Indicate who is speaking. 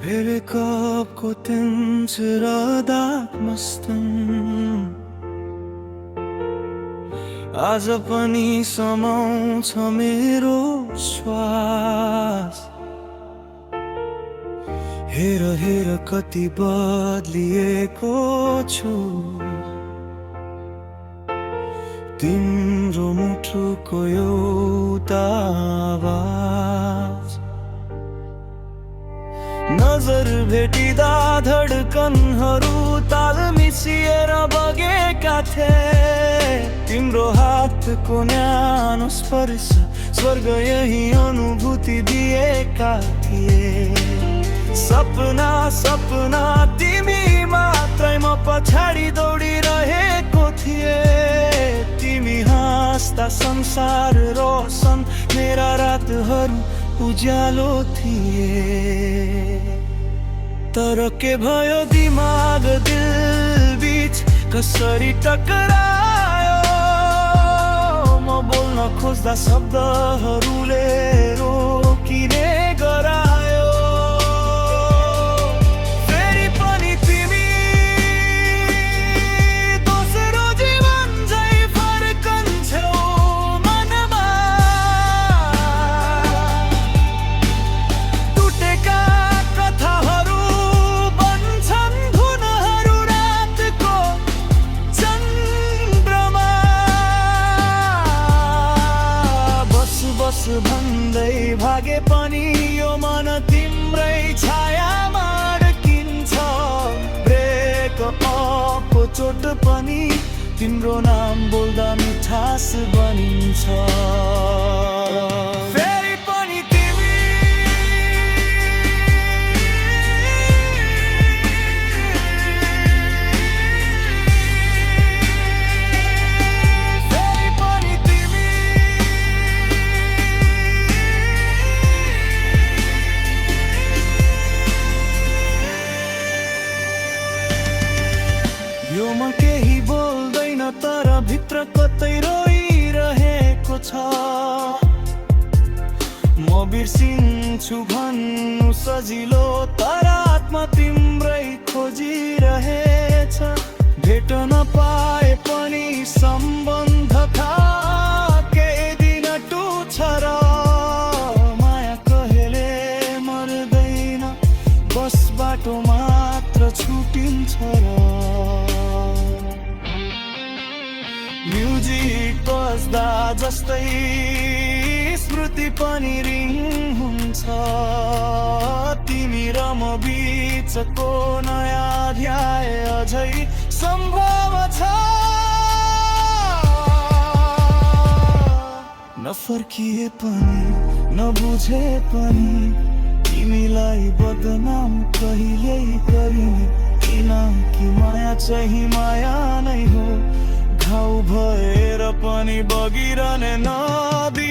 Speaker 1: फेरि कपको तिन्छ दाग मस्तन आज पनि समाउँछ मेरो श्वास हेर हेर कति बदलिएको छु तिम्रो मुटुको एउटा आवाज नजर भेटिदा धडकनहरू ताल मिसिएर बगेका थिए तिम्रो हातको न्यानो स्पर्श स्वर्ग यही अनुभूति दिएका थिए सपना सपना तिमी मात्रै म पछाडि दौडिरहेको थिए तिमी हाँस्दा संसार रोशन मेरा रातहरू उज्यालो थिए तर के भयो दिमाग दिल बीच कसरी टकरायो म बोल्न खोज्दा शब्दहरूले रोकिने गरायो फेरि पनि तिमी दोस्रो जीवन झै फर्कन्छौ मनमा टुटेका कथाहरू बन्छन् धुनहरू रातको चन्द्रमा बस बस भन्दै भागे पनि यो मन तिम्रै छायामा अड्किन्छ ब्रेकअपको चोट पनि तिम्रो नाम बोल्दा मिठास बनिन्छ फेरि पनि तिमी फेरि पनि तिमी यो म केही बोल्दैन तर भित्र कतै रोइरहेको छ म बिर्सिन्छु भन्नु सजिलो तर आत्मा तिम्रै खोजिरहेछ भेट्न पाए पनि सम्बन्धका केही दिन टुट्छ र माया कहिले मर्दैन बस बाटो मात्र छुटिन्छ र म्युजिक बज्दा जस्तै स्मृति पनि रिङ हुन्छ तिमी र म बिचको नयाँ अध्याय अझै सम्भव छ नफर्किए पनि नबुझे पनि तिमीलाई बदनाम कहिल्यै गरिने किनकि माया चाहिँ माया नै हो घाउ भएर पनि बगिरहने नदी